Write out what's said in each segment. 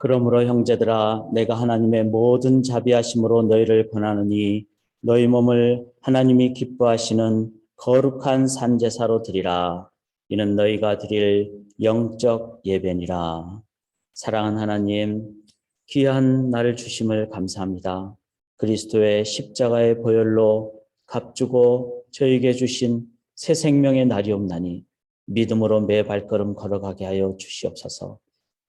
그러므로 형제들아, 내가 하나님의 모든 자비하심으로 너희를 권하노니 너희 몸을 하나님이 기뻐하시는 거룩한 산제사로 드리라. 이는 너희가 드릴 영적 예배니라. 사랑하는 하나님, 귀한 나를 주심을 감사합니다. 그리스도의 십자가의 보혈로 값주고 저에게 주신 새 생명의 날이옵나니 믿음으로 매 발걸음 걸어가게 하여 주시옵소서.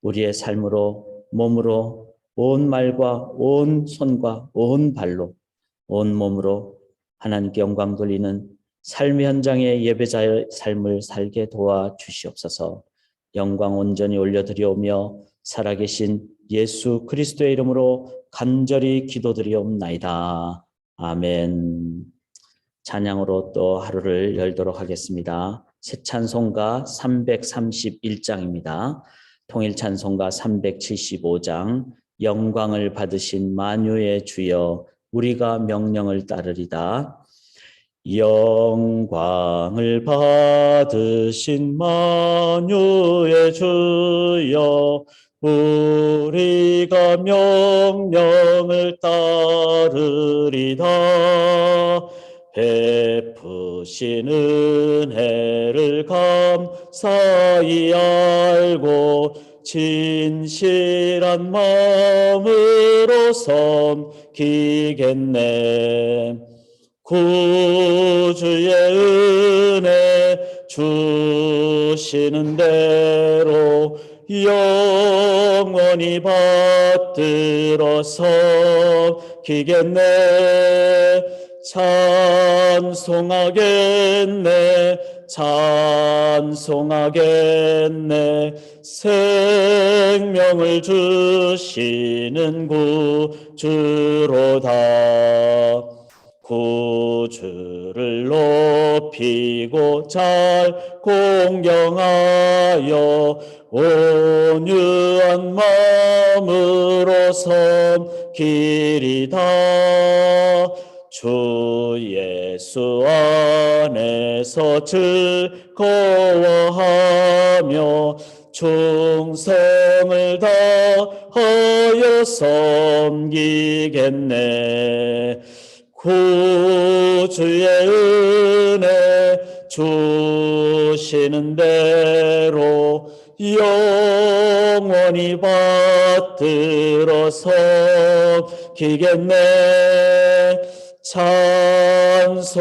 우리의 삶으로, 몸으로, 온 말과 온 손과 온 발로, 온 몸으로 하나님께 영광 돌리는 삶의 현장의 예배자의 삶을 살게 도와주시옵소서. 영광 온전히 올려드리오며 살아계신 예수 그리스도의 이름으로 간절히 기도드리옵나이다. 아멘. 찬양으로 또 하루를 열도록 하겠습니다. 새 찬송가 331장입니다. 통일 찬송가 375장 영광을 받으신 만유의 주여 우리가 명령을 따르리다. 영광을 받으신 만유의 주여 우리가 명령을 따르리다. 베푸신 은혜를 감사히 알고 진실한 마음으로 섬기겠네. 구주의 은혜 주시는 대로 영원히 받들어 섬기겠네. 찬송하겠네. 찬송하겠네. 생명을 주시는 구주로다. 구주를 높이고 잘 공경하여 온유한 마음으로 섬기리다. 주 예수 안에서 즐거워하며 충성을 다하여 섬기겠네. 구주의 은혜 주시는 대로 영원히 받들어 섬기겠네. 찬송하겠네.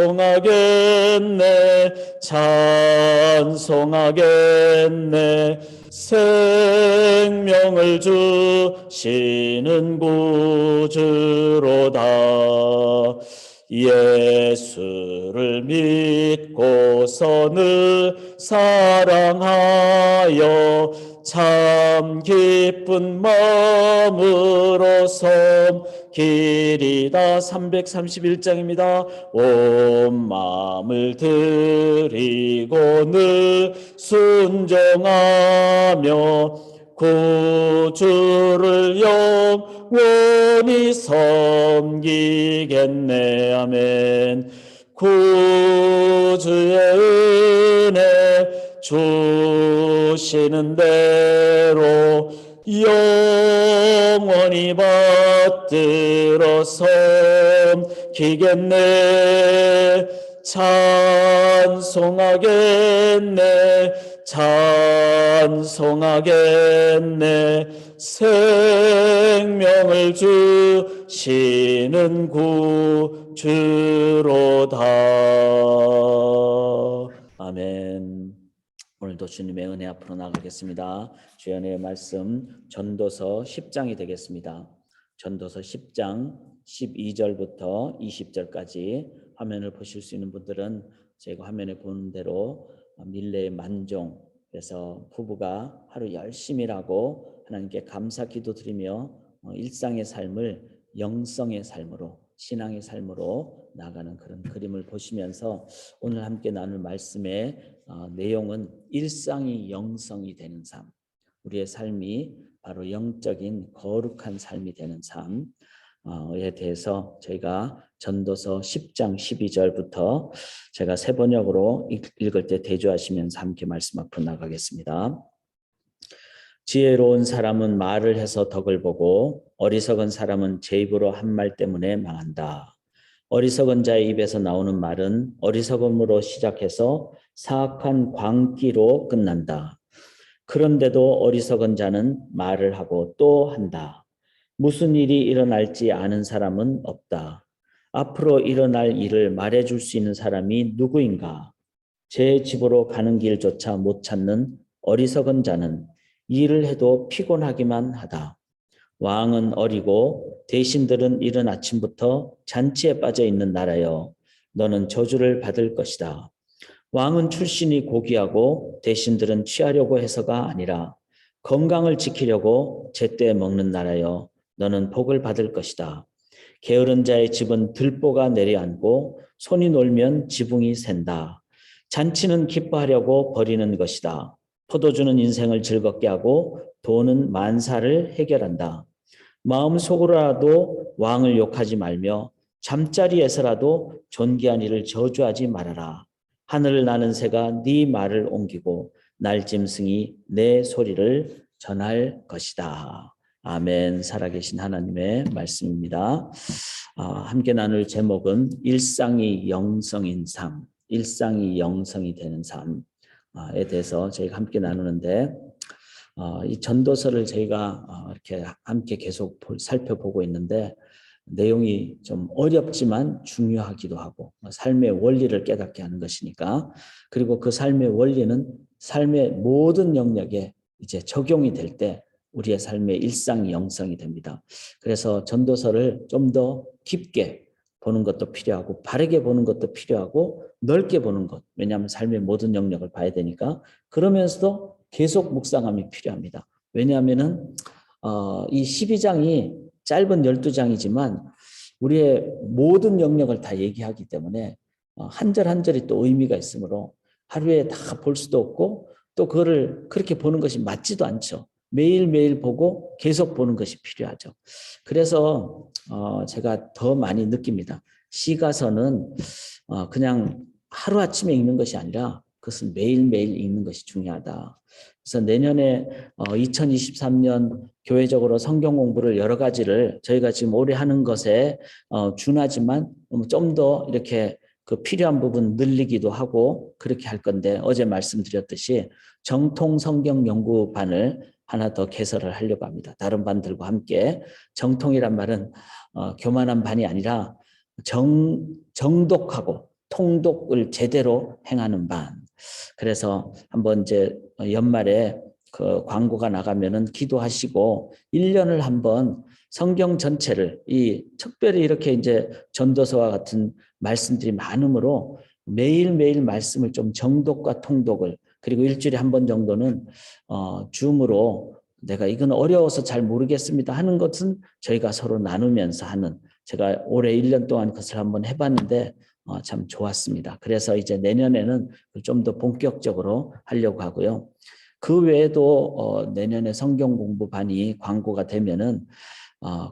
찬송하겠네. 생명을 주시는 구주로다. 예수를 믿고서 늘 사랑하여 참 기쁜 마음으로 섬기리다. 331장입니다. 온 마음을 드리고 늘 순종하며 구주를 영원히 섬기겠네. 아멘. 구주의 은혜 주시는 대로 영원히 받들어 섬기겠네. 찬송하겠네. 찬송하겠네. 생명을 주시는 구주로다. 아멘. 오늘도 주님의 은혜 앞으로 나가겠습니다. 주의 은혜의 말씀 전도서 10장이 되겠습니다. 전도서 10장 12절부터 20절까지 화면을 보실 수 있는 분들은 제가 화면에 보는 대로 밀레의 만종, 그래서 부부가 하루 열심히 일하고 하나님께 감사 기도 드리며 일상의 삶을 영성의 삶으로, 신앙의 삶으로 나가는 그런 그림을 보시면서 오늘 함께 나눌 말씀의 내용은 일상이 영성이 되는 삶, 우리의 삶이 바로 영적인 거룩한 삶이 되는 삶에 대해서 저희가 전도서 10장 12절부터 제가 새 번역으로 읽을 때 대조하시면서 함께 말씀 앞으로 나가겠습니다. 지혜로운 사람은 말을 해서 덕을 보고 어리석은 사람은 제 입으로 한 말 때문에 망한다. 어리석은 자의 입에서 나오는 말은 어리석음으로 시작해서 사악한 광기로 끝난다. 그런데도 어리석은 자는 말을 하고 또 한다. 무슨 일이 일어날지 아는 사람은 없다. 앞으로 일어날 일을 말해줄 수 있는 사람이 누구인가? 제 집으로 가는 길조차 못 찾는 어리석은 자는 일을 해도 피곤하기만 하다. 왕은 어리고 대신들은 이른 아침부터 잔치에 빠져 있는 나라여, 너는 저주를 받을 것이다. 왕은 출신이 고귀하고 대신들은 취하려고 해서가 아니라 건강을 지키려고 제때 먹는 나라여, 너는 복을 받을 것이다. 게으른 자의 집은 들보가 내려앉고 손이 놀면 지붕이 샌다. 잔치는 기뻐하려고 버리는 것이다. 포도주는 인생을 즐겁게 하고 돈은 만사를 해결한다. 마음속으로라도 왕을 욕하지 말며 잠자리에서라도 존귀한 이를 저주하지 말아라. 하늘을 나는 새가 네 말을 옮기고 날짐승이 내 소리를 전할 것이다. 아멘. 살아계신 하나님의 말씀입니다. 함께 나눌 제목은 일상이 영성인 삶, 일상이 영성이 되는 삶에 대해서 저희가 함께 나누는데, 이 전도서를 저희가 이렇게 함께 계속 살펴보고 있는데, 내용이 좀 어렵지만 중요하기도 하고 삶의 원리를 깨닫게 하는 것이니까, 그리고 그 삶의 원리는 삶의 모든 영역에 이제 적용이 될 때 우리의 삶의 일상이 영성이 됩니다. 그래서 전도서를 좀 더 깊게 보는 것도 필요하고 바르게 보는 것도 필요하고 넓게 보는 것, 왜냐하면 삶의 모든 영역을 봐야 되니까. 그러면서도 계속 묵상함이 필요합니다. 왜냐하면은 이 12장이 짧은 12장이지만 우리의 모든 영역을 다 얘기하기 때문에 한 절 한 절이 또 의미가 있으므로 하루에 다 볼 수도 없고, 또 그거를 그렇게 보는 것이 맞지도 않죠. 매일매일 보고 계속 보는 것이 필요하죠. 그래서 제가 더 많이 느낍니다. 시가서는 그냥 하루아침에 읽는 것이 아니라 그것은 매일매일 읽는 것이 중요하다. 그래서 내년에 2023년 교회적으로 성경 공부를 여러 가지를 저희가 지금 올해 하는 것에 준하지만 좀 더 이렇게 그 필요한 부분 늘리기도 하고 그렇게 할 건데, 어제 말씀드렸듯이 정통 성경 연구반을 하나 더 개설을 하려고 합니다. 다른 반들과 함께. 정통이란 말은 교만한 반이 아니라 정독하고 통독을 제대로 행하는 반. 그래서 한번 이제 연말에 그 광고가 나가면은 기도하시고 1년을 한번 성경 전체를, 이 특별히 이렇게 이제 전도서와 같은 말씀들이 많으므로 매일매일 말씀을 좀 정독과 통독을, 그리고 일주일에 한 번 정도는 줌으로 내가 이건 어려워서 잘 모르겠습니다 하는 것은 저희가 서로 나누면서 하는, 제가 올해 1년 동안 그것을 한번 해봤는데 참 좋았습니다. 그래서 이제 내년에는 좀 더 본격적으로 하려고 하고요. 그 외에도 내년에 성경 공부반이 광고가 되면은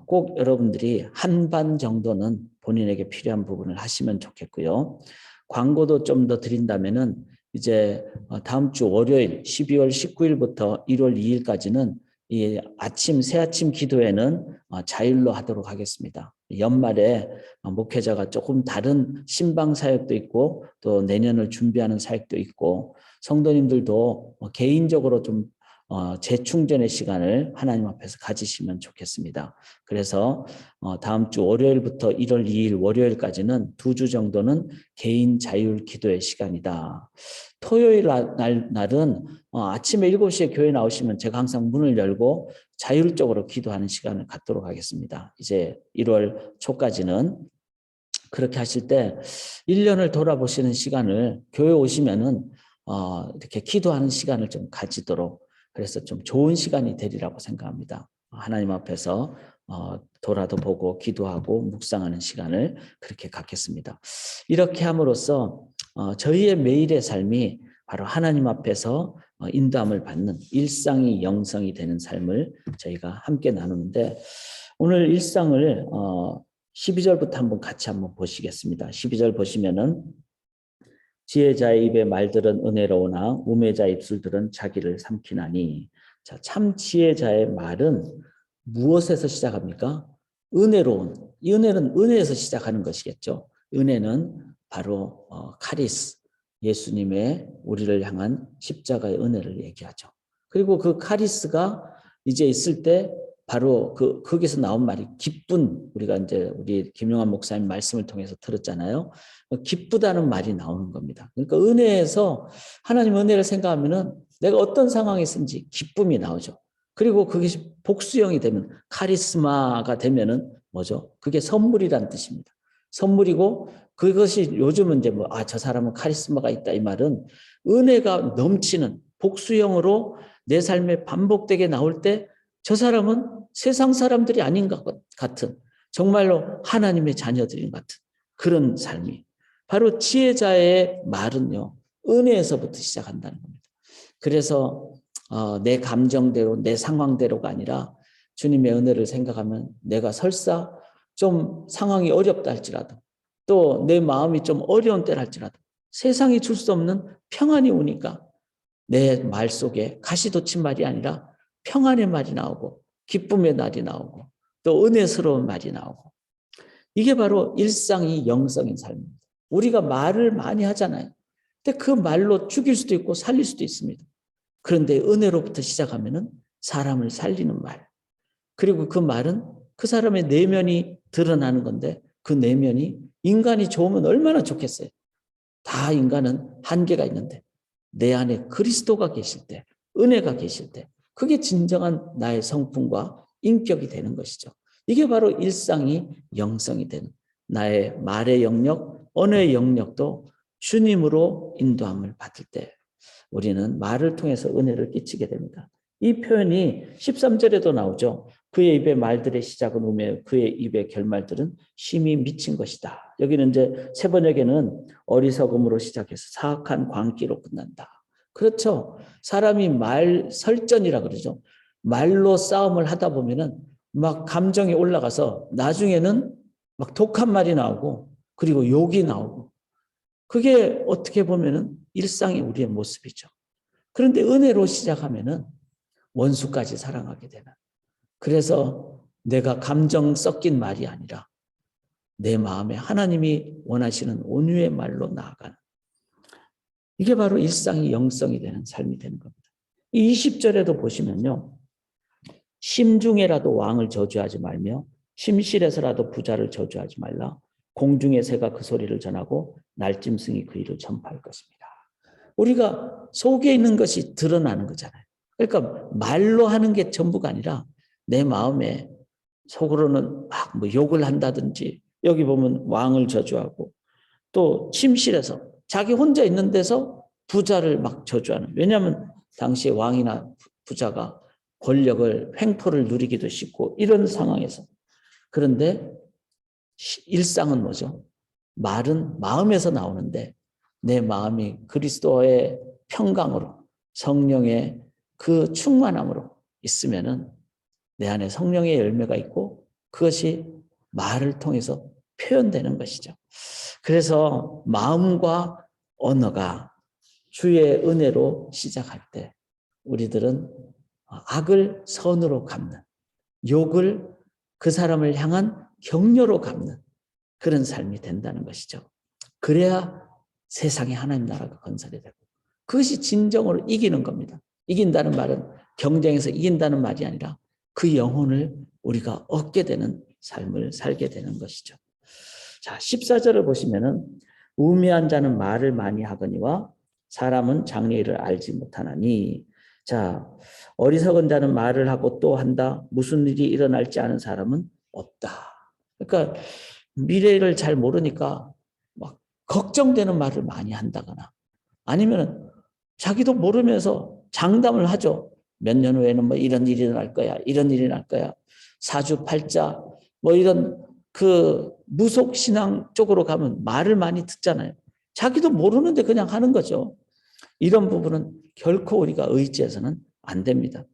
꼭 여러분들이 한 반 정도는 본인에게 필요한 부분을 하시면 좋겠고요. 광고도 좀 더 드린다면은 이제 다음 주 월요일 12월 19일부터 1월 2일까지는 이 새아침 기도회는 자율로 하도록 하겠습니다. 연말에 목회자가 조금 다른 신방 사역도 있고 또 내년을 준비하는 사역도 있고, 성도님들도 개인적으로 좀 재충전의 시간을 하나님 앞에서 가지시면 좋겠습니다. 그래서 다음 주 월요일부터 1월 2일 월요일까지는 2주 정도는 개인 자율 기도의 시간이다. 토요일 날은 아침에 7시에 교회 나오시면 제가 항상 문을 열고 자율적으로 기도하는 시간을 갖도록 하겠습니다. 이제 1월 초까지는. 그렇게 하실 때 1년을 돌아보시는 시간을, 교회 오시면은 이렇게 기도하는 시간을 좀 가지도록, 그래서 좀 좋은 시간이 되리라고 생각합니다. 하나님 앞에서 돌아도 보고 기도하고 묵상하는 시간을 그렇게 갖겠습니다. 이렇게 함으로써 저희의 매일의 삶이 바로 하나님 앞에서 인도함을 받는 일상이 영성이 되는 삶을 저희가 함께 나누는데, 오늘 일상을 12절부터 한번 보시겠습니다. 12절 보시면은 지혜자의 입의 말들은 은혜로우나 우매자의 입술들은 자기를 삼키나니 자, 참 지혜자의 말은 무엇에서 시작합니까? 은혜로운. 이 은혜는 은혜에서 시작하는 것이겠죠. 은혜는 바로 카리스, 예수님의 우리를 향한 십자가의 은혜를 얘기하죠. 그리고 그 카리스가 이제 있을 때 바로 거기서 나온 말이 기쁜, 우리가 이제 우리 김용환 목사님 말씀을 통해서 들었잖아요. 기쁘다는 말이 나오는 겁니다. 그러니까 은혜에서 하나님 은혜를 생각하면은 내가 어떤 상황에 있는지 기쁨이 나오죠. 그리고 그것이 복수형이 되면 카리스마가 되면은 뭐죠? 그게 선물이란 뜻입니다. 선물이고 그것이 요즘은 이제 저 사람은 카리스마가 있다 이 말은 은혜가 넘치는 복수형으로 내 삶에 반복되게 나올 때 저 사람은 세상 사람들이 아닌 것 같은 정말로 하나님의 자녀들인 같은 그런 삶이 바로 지혜자의 말은요 은혜에서부터 시작한다는 겁니다. 그래서 내 감정대로 내 상황대로가 아니라 주님의 은혜를 생각하면 내가 설사 좀 상황이 어렵다 할지라도 또 내 마음이 좀 어려운 때라 할지라도 세상이 줄 수 없는 평안이 오니까 내 말 속에 가시돋친 말이 아니라 평안의 말이 나오고 기쁨의 말이 나오고 또 은혜스러운 말이 나오고 이게 바로 일상이 영성인 삶입니다. 우리가 말을 많이 하잖아요. 근데 그 말로 죽일 수도 있고 살릴 수도 있습니다. 그런데 은혜로부터 시작하면은 사람을 살리는 말. 그리고 그 말은 그 사람의 내면이 드러나는 건데 그 내면이 인간이 좋으면 얼마나 좋겠어요. 다 인간은 한계가 있는데 내 안에 그리스도가 계실 때, 은혜가 계실 때 그게 진정한 나의 성품과 인격이 되는 것이죠. 이게 바로 일상이 영성이 되는 나의 말의 영역, 언어의 영역도 주님으로 인도함을 받을 때 우리는 말을 통해서 은혜를 끼치게 됩니다. 이 표현이 13절에도 나오죠. 그의 입의 말들의 시작은 우매 그의 입의 결말들은 심히 미친 것이다. 여기는 이제 세 번역에는 어리석음으로 시작해서 사악한 광기로 끝난다. 그렇죠. 사람이 말 설전이라 그러죠. 말로 싸움을 하다 보면은 막 감정이 올라가서 나중에는 막 독한 말이 나오고 그리고 욕이 나오고 그게 어떻게 보면은 일상이 우리의 모습이죠. 그런데 은혜로 시작하면은 원수까지 사랑하게 되는. 그래서 내가 감정 섞인 말이 아니라 내 마음에 하나님이 원하시는 온유의 말로 나아가는. 이게 바로 일상이 영성이 되는 삶이 되는 겁니다. 이 20절에도 보시면요. 심중에라도 왕을 저주하지 말며 심실에서라도 부자를 저주하지 말라. 공중의 새가 그 소리를 전하고 날짐승이 그 일을 전파할 것입니다. 우리가 속에 있는 것이 드러나는 거잖아요. 그러니까 말로 하는 게 전부가 아니라 내 마음에 속으로는 막 욕을 한다든지 여기 보면 왕을 저주하고 또 침실에서 자기 혼자 있는 데서 부자를 막 저주하는. 왜냐하면 당시에 왕이나 부자가 권력을 횡포를 누리기도 쉽고 이런 상황에서. 그런데 일상은 뭐죠? 말은 마음에서 나오는데 내 마음이 그리스도의 평강으로 성령의 그 충만함으로 있으면은 내 안에 성령의 열매가 있고 그것이 말을 통해서 표현되는 것이죠. 그래서 마음과 언어가 주의 은혜로 시작할 때 우리들은 악을 선으로 갚는, 욕을 그 사람을 향한 격려로 갚는 그런 삶이 된다는 것이죠. 그래야 세상에 하나님 나라가 건설이 되고 그것이 진정으로 이기는 겁니다. 이긴다는 말은 경쟁에서 이긴다는 말이 아니라 그 영혼을 우리가 얻게 되는 삶을 살게 되는 것이죠. 자, 14절을 보시면은 우매한 자는 말을 많이 하거니와 사람은 장래일을 알지 못하나니. 자, 어리석은 자는 말을 하고 또 한다. 무슨 일이 일어날지 아는 사람은 없다. 그러니까 미래를 잘 모르니까 막 걱정되는 말을 많이 한다거나 아니면 자기도 모르면서 장담을 하죠. 몇 년 후에는 뭐 이런 일이 날 거야. 이런 일이 날 거야. 사주팔자 뭐 이런 그 무속신앙 쪽으로 가면 말을 많이 듣잖아요. 자기도 모르는데 그냥 하는 거죠. 이런 부분은 결코 우리가 의지해서는 안 됩니다.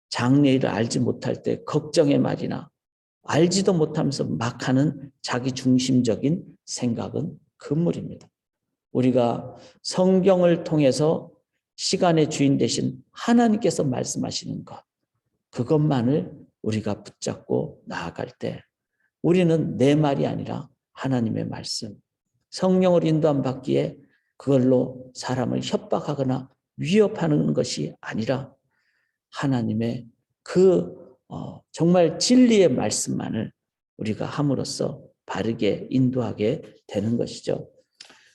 장래일을 알지 못할 때 걱정의 말이나 알지도 못하면서 막 하는 자기 중심적인 생각은 금물입니다. 우리가 성경을 통해서 시간의 주인 되신 하나님께서 말씀하시는 것, 그것만을 우리가 붙잡고 나아갈 때 우리는 내 말이 아니라 하나님의 말씀, 성령을 인도함 받기에 그걸로 사람을 협박하거나 위협하는 것이 아니라 하나님의 정말 진리의 말씀만을 우리가 함으로써 바르게 인도하게 되는 것이죠.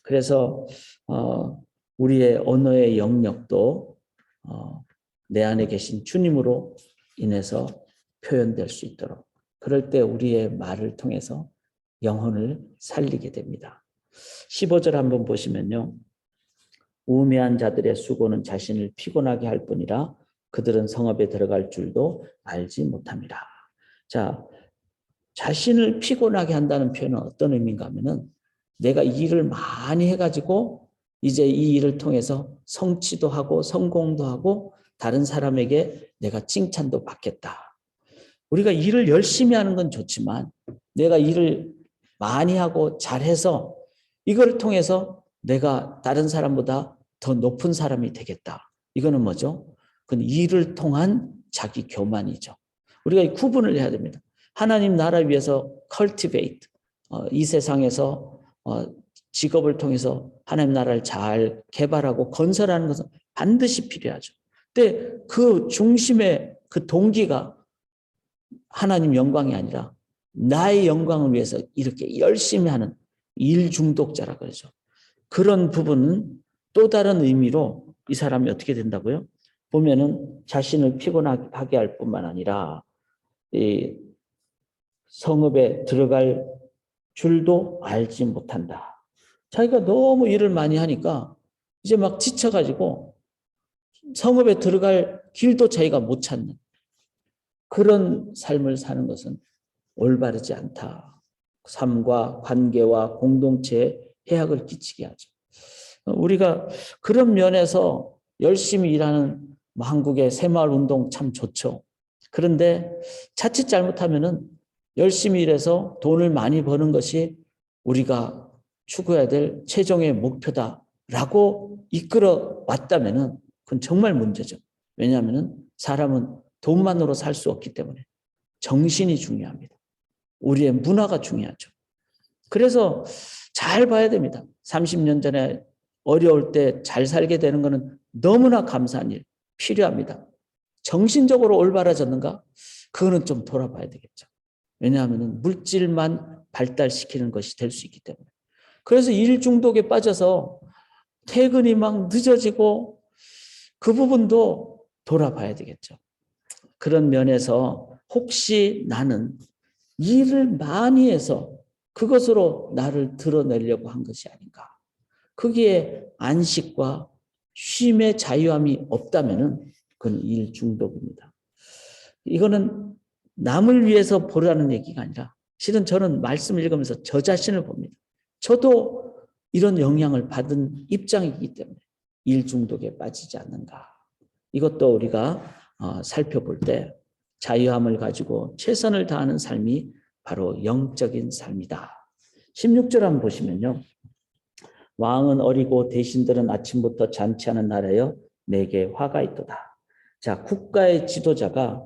그래서 우리의 언어의 영역도 내 안에 계신 주님으로 인해서 표현될 수 있도록, 그럴 때 우리의 말을 통해서 영혼을 살리게 됩니다. 15절 한번 보시면요. 우매한 자들의 수고는 자신을 피곤하게 할 뿐이라 그들은 성읍에 들어갈 줄도 알지 못함이라. 자, 자신을 피곤하게 한다는 표현은 어떤 의미인가 하면은 내가 이 일을 많이 해가지고 이제 이 일을 통해서 성취도 하고 성공도 하고 다른 사람에게 내가 칭찬도 받겠다. 우리가 일을 열심히 하는 건 좋지만 내가 일을 많이 하고 잘해서 이걸 통해서 내가 다른 사람보다 더 높은 사람이 되겠다. 이거는 뭐죠? 그건 일을 통한 자기 교만이죠. 우리가 이 구분을 해야 됩니다. 하나님 나라 위해서 cultivate, 이 세상에서 직업을 통해서 하나님 나라를 잘 개발하고 건설하는 것은 반드시 필요하죠. 근데 그 중심의 그 동기가 하나님 영광이 아니라 나의 영광을 위해서 이렇게 열심히 하는 일 중독자라 그러죠. 그런 부분은 또 다른 의미로 이 사람이 어떻게 된다고요? 보면은 자신을 피곤하게 할 뿐만 아니라 이 성읍에 들어갈 줄도 알지 못한다. 자기가 너무 일을 많이 하니까 이제 막 지쳐가지고 성읍에 들어갈 길도 자기가 못 찾는 그런 삶을 사는 것은 올바르지 않다. 삶과 관계와 공동체에 해악을 끼치게 하죠. 우리가 그런 면에서 열심히 일하는 한국의 새마을운동 참 좋죠. 그런데 자칫 잘못하면은 열심히 일해서 돈을 많이 버는 것이 우리가 추구해야 될 최종의 목표다라고 이끌어 왔다면은 그건 정말 문제죠. 왜냐하면은 사람은 돈만으로 살 수 없기 때문에 정신이 중요합니다. 우리의 문화가 중요하죠. 그래서 잘 봐야 됩니다. 30년 전에 어려울 때 잘 살게 되는 것은 너무나 감사한 일, 필요합니다. 정신적으로 올바라졌는가? 그거는 좀 돌아봐야 되겠죠. 왜냐하면 물질만 발달시키는 것이 될 수 있기 때문에. 그래서 일 중독에 빠져서 퇴근이 막 늦어지고 그 부분도 돌아봐야 되겠죠. 그런 면에서 혹시 나는 일을 많이 해서 그것으로 나를 드러내려고 한 것이 아닌가. 거기에 안식과 쉼의 자유함이 없다면 그건 일 중독입니다. 이거는 남을 위해서 보라는 얘기가 아니라 실은 저는 말씀을 읽으면서 저 자신을 봅니다. 저도 이런 영향을 받은 입장이기 때문에 일 중독에 빠지지 않는가. 이것도 우리가 살펴볼 때 자유함을 가지고 최선을 다하는 삶이 바로 영적인 삶이다. 16절 한번 보시면요. 왕은 어리고 대신들은 아침부터 잔치하는 날에여 내게 화가 있도다. 자, 국가의 지도자가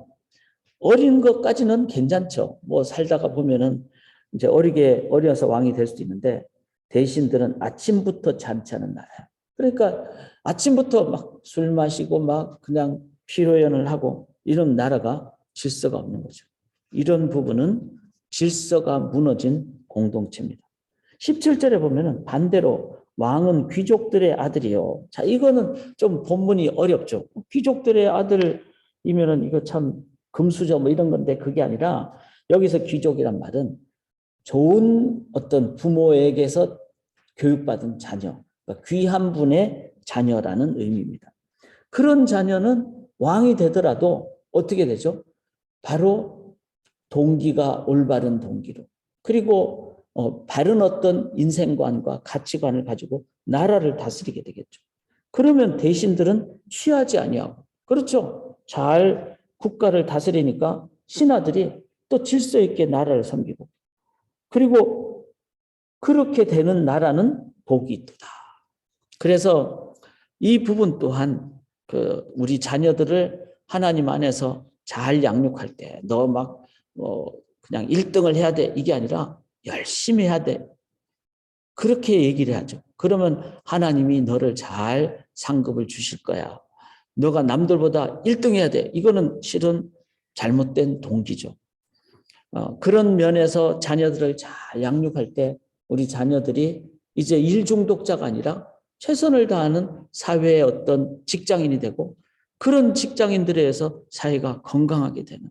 어린 것까지는 괜찮죠. 뭐 살다가 보면은 이제 어려서 왕이 될 수도 있는데 대신들은 아침부터 잔치하는 날이에요. 그러니까 아침부터 막 술 마시고 막 그냥 피로연을 하고 이런 나라가 질서가 없는 거죠. 이런 부분은 질서가 무너진 공동체입니다. 17절에 보면은 반대로 왕은 귀족들의 아들이요. 자, 이거는 좀 본문이 어렵죠. 귀족들의 아들이면은 이거 참 금수저 뭐 이런 건데 그게 아니라 여기서 귀족이란 말은 좋은 어떤 부모에게서 교육받은 자녀, 그러니까 귀한 분의 자녀라는 의미입니다. 그런 자녀는 왕이 되더라도 어떻게 되죠? 바로 동기가 올바른 동기로 그리고 바른 어떤 인생관과 가치관을 가지고 나라를 다스리게 되겠죠. 그러면 대신들은 취하지 아니하고 그렇죠. 잘 국가를 다스리니까 신하들이 또 질서 있게 나라를 섬기고 그리고 그렇게 되는 나라는 복이 있다. 그래서 이 부분 또한 우리 자녀들을 하나님 안에서 잘 양육할 때 너 막 그냥 1등을 해야 돼 이게 아니라 열심히 해야 돼. 그렇게 얘기를 하죠. 그러면 하나님이 너를 잘 상급을 주실 거야. 너가 남들보다 1등 해야 돼. 이거는 실은 잘못된 동기죠. 그런 면에서 자녀들을 잘 양육할 때 우리 자녀들이 이제 일 중독자가 아니라 최선을 다하는 사회의 어떤 직장인이 되고 그런 직장인들에 의해서 사회가 건강하게 되는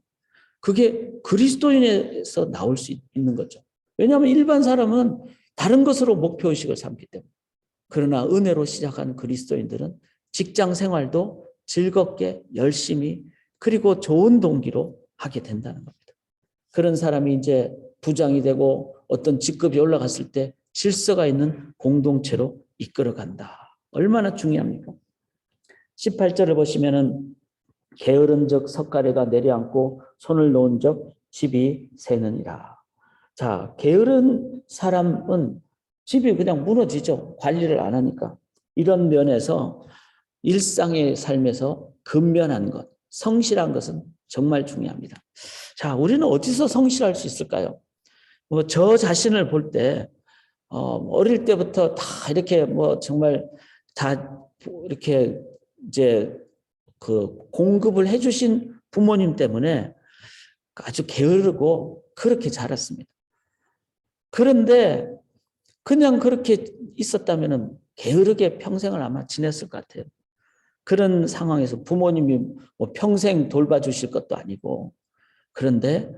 그게 그리스도인에서 나올 수 있는 거죠. 왜냐하면 일반 사람은 다른 것으로 목표의식을 삼기 때문에. 그러나 은혜로 시작한 그리스도인들은 직장 생활도 즐겁게 열심히 그리고 좋은 동기로 하게 된다는 겁니다. 그런 사람이 이제 부장이 되고 어떤 직급이 올라갔을 때 질서가 있는 공동체로 이끌어간다. 얼마나 중요합니까? 18절을 보시면은 게으른 적 석가래가 내려앉고 손을 놓은 적 집이 새느니라. 자, 게으른 사람은 집이 그냥 무너지죠. 관리를 안 하니까. 이런 면에서 일상의 삶에서 근면한 것, 성실한 것은 정말 중요합니다. 자, 우리는 어디서 성실할 수 있을까요? 저 자신을 볼 때, 어릴 때부터 다 이렇게 정말 다 이렇게 이제 공급을 해주신 부모님 때문에 아주 게으르고 그렇게 자랐습니다. 그런데 그냥 그렇게 있었다면 게으르게 평생을 아마 지냈을 것 같아요. 그런 상황에서 부모님이 평생 돌봐주실 것도 아니고 그런데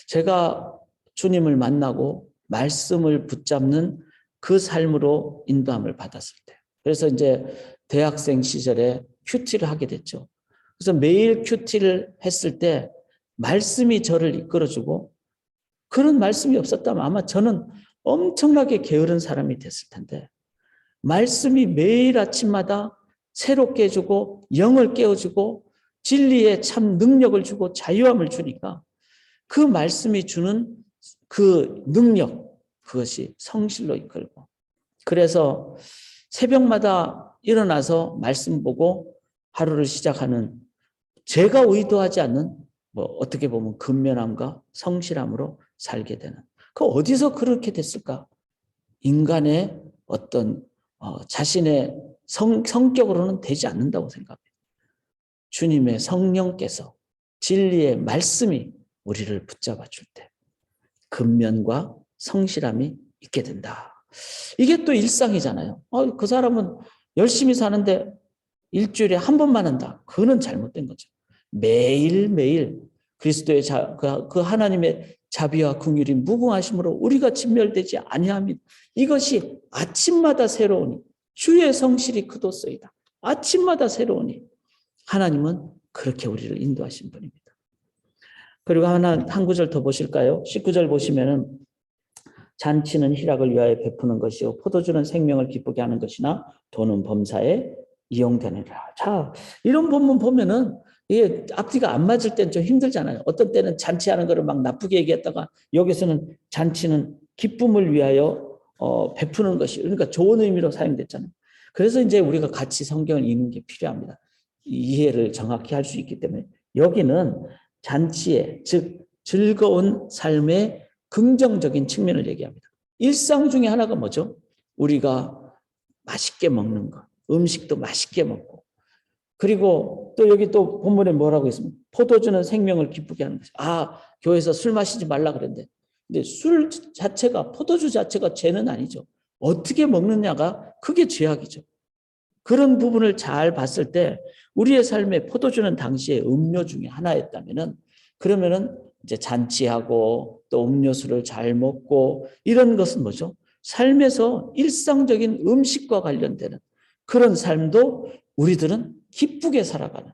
제가 주님을 만나고 말씀을 붙잡는 그 삶으로 인도함을 받았을 때 그래서 이제 대학생 시절에 큐티를 하게 됐죠. 그래서 매일 큐티를 했을 때 말씀이 저를 이끌어주고 그런 말씀이 없었다면 아마 저는 엄청나게 게으른 사람이 됐을 텐데 말씀이 매일 아침마다 새롭게 해주고 영을 깨워주고 진리에 참 능력을 주고 자유함을 주니까 그 말씀이 주는 그 능력 그것이 성실로 이끌고 그래서 새벽마다 일어나서 말씀 보고 하루를 시작하는 제가 의도하지 않는 어떻게 보면 근면함과 성실함으로 살게 되는 그 어디서 그렇게 됐을까? 인간의 어떤 자신의 성격으로는 되지 않는다고 생각합니다. 주님의 성령께서 진리의 말씀이 우리를 붙잡아 줄 때 근면과 성실함이 있게 된다. 이게 또 일상이잖아요. 그 사람은 열심히 사는데 일주일에 한 번만 한다. 그거는 잘못된 거죠. 매일매일 그리스도의 그 하나님의 자비와 긍휼이 무궁하심으로 우리가 진멸되지 아니함이다. 이것이 아침마다 새로우니 주의 성실이 크도소이다. 아침마다 새로우니 하나님은 그렇게 우리를 인도하신 분입니다. 그리고 한 구절 더 보실까요? 19절 보시면은 잔치는 희락을 위하여 베푸는 것이요 포도주는 생명을 기쁘게 하는 것이나 돈은 범사에 이용되느니라. 자, 이런 본문 보면은 이게 앞뒤가 안 맞을 땐 좀 힘들잖아요. 어떤 때는 잔치하는 거를 막 나쁘게 얘기했다가 여기서는 잔치는 기쁨을 위하여 베푸는 것이 그러니까 좋은 의미로 사용됐잖아요. 그래서 이제 우리가 같이 성경을 읽는 게 필요합니다. 이해를 정확히 할 수 있기 때문에 여기는 잔치의 즉 즐거운 삶의 긍정적인 측면을 얘기합니다. 일상 중에 하나가 뭐죠? 우리가 맛있게 먹는 것, 음식도 맛있게 먹고 그리고 또 여기 또 본문에 뭐라고 있습니까? 포도주는 생명을 기쁘게 하는 것이 교회에서 술 마시지 말라 그랬는데 근데 술 자체가 포도주 자체가 죄는 아니죠. 어떻게 먹느냐가 그게 죄악이죠. 그런 부분을 잘 봤을 때 우리의 삶에 포도주는 당시에 음료 중에 하나였다면은 그러면은 이제 잔치하고 또 음료수를 잘 먹고 이런 것은 뭐죠? 삶에서 일상적인 음식과 관련되는 그런 삶도 우리들은 기쁘게 살아가는.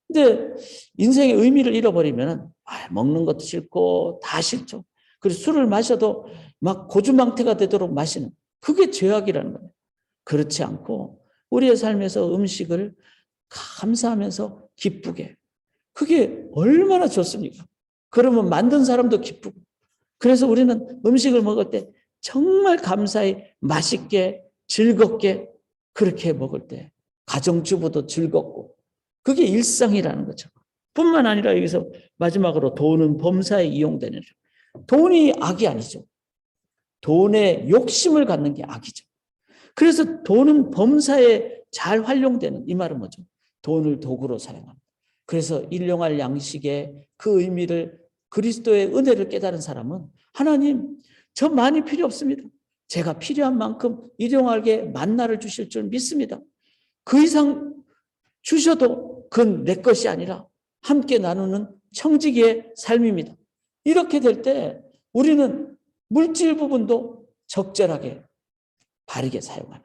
근데 인생의 의미를 잃어버리면 먹는 것도 싫고 다 싫죠. 그리고 술을 마셔도 막 고주망태가 되도록 마시는 그게 죄악이라는 거예요. 그렇지 않고 우리의 삶에서 음식을 감사하면서 기쁘게 그게 얼마나 좋습니까? 그러면 만든 사람도 기쁘고 그래서 우리는 음식을 먹을 때 정말 감사히 맛있게 즐겁게 그렇게 먹을 때 가정주부도 즐겁고 그게 일상이라는 거죠. 뿐만 아니라 여기서 마지막으로 돈은 범사에 이용되는, 돈이 악이 아니죠. 돈에 욕심을 갖는 게 악이죠. 그래서 돈은 범사에 잘 활용되는, 이 말은 뭐죠? 돈을 도구로 사용합니다. 그래서 일용할 양식의 그 의미를, 그리스도의 은혜를 깨달은 사람은 하나님 저 많이 필요 없습니다. 제가 필요한 만큼 일용할게 만나를 주실 줄 믿습니다. 그 이상 주셔도 그건 내 것이 아니라 함께 나누는 청지기의 삶입니다. 이렇게 될 때 우리는 물질 부분도 적절하게 바르게 사용하는,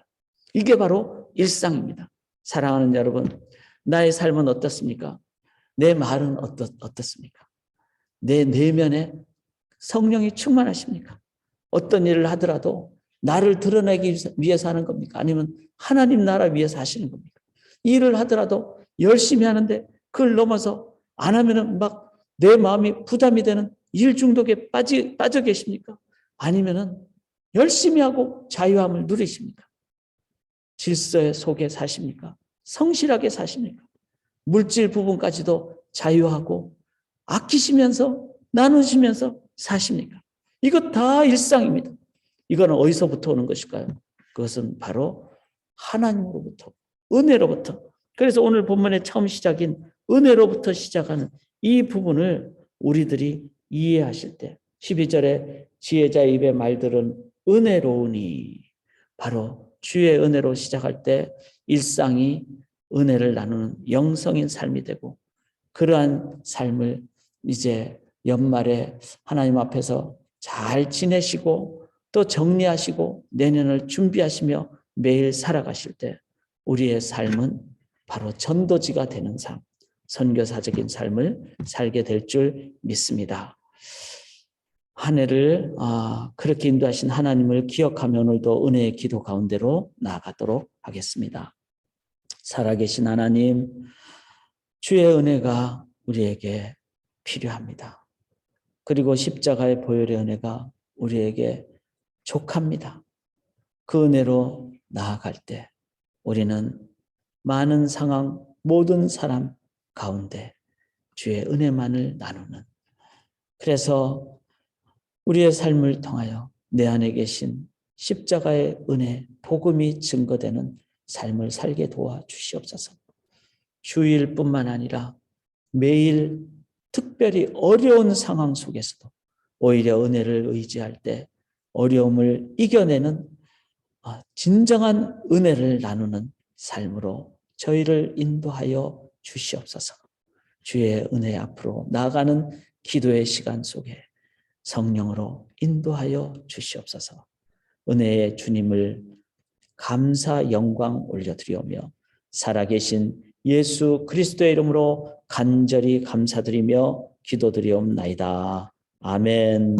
이게 바로 일상입니다. 사랑하는 여러분, 나의 삶은 어떻습니까? 내 말은 어떻습니까? 내 내면에 성령이 충만하십니까? 어떤 일을 하더라도 나를 드러내기 위해서 하는 겁니까? 아니면 하나님 나라 위해서 하시는 겁니까? 일을 하더라도 열심히 하는데 그걸 넘어서 안 하면은 막 내 마음이 부담이 되는 일 중독에 빠져 계십니까? 아니면은 열심히 하고 자유함을 누리십니까? 질서 속에 사십니까? 성실하게 사십니까? 물질 부분까지도 자유하고 아끼시면서 나누시면서 사십니까? 이거 다 일상입니다. 이거는 어디서부터 오는 것일까요? 그것은 바로 하나님으로부터, 은혜로부터. 그래서 오늘 본문의 처음 시작인 은혜로부터 시작하는 이 부분을 우리들이 이해하실 때 12절에 지혜자의 입의 말들은 은혜로우니, 바로 주의 은혜로 시작할 때 일상이 은혜를 나누는 영성인 삶이 되고, 그러한 삶을 이제 연말에 하나님 앞에서 잘 지내시고 또 정리하시고 내년을 준비하시며 매일 살아가실 때 우리의 삶은 바로 전도지가 되는 삶, 선교사적인 삶을 살게 될 줄 믿습니다. 한 해를 그렇게 인도하신 하나님을 기억하며 오늘도 은혜의 기도 가운데로 나아가도록 하겠습니다. 살아계신 하나님, 주의 은혜가 우리에게 필요합니다. 그리고 십자가의 보혈의 은혜가 우리에게 족합니다. 그 은혜로 나아갈 때 우리는 많은 상황, 모든 사람 가운데 주의 은혜만을 나누는, 그래서 우리의 삶을 통하여 내 안에 계신 십자가의 은혜, 복음이 증거되는 삶을 살게 도와주시옵소서. 주일뿐만 아니라 매일 특별히 어려운 상황 속에서도 오히려 은혜를 의지할 때 어려움을 이겨내는 진정한 은혜를 나누는 삶으로 저희를 인도하여 주시옵소서. 주의 은혜 앞으로 나아가는 기도의 시간 속에 성령으로 인도하여 주시옵소서. 은혜의 주님을 감사 영광 올려드리오며 살아계신 예수 그리스도의 이름으로 간절히 감사드리며 기도드리옵나이다. 아멘.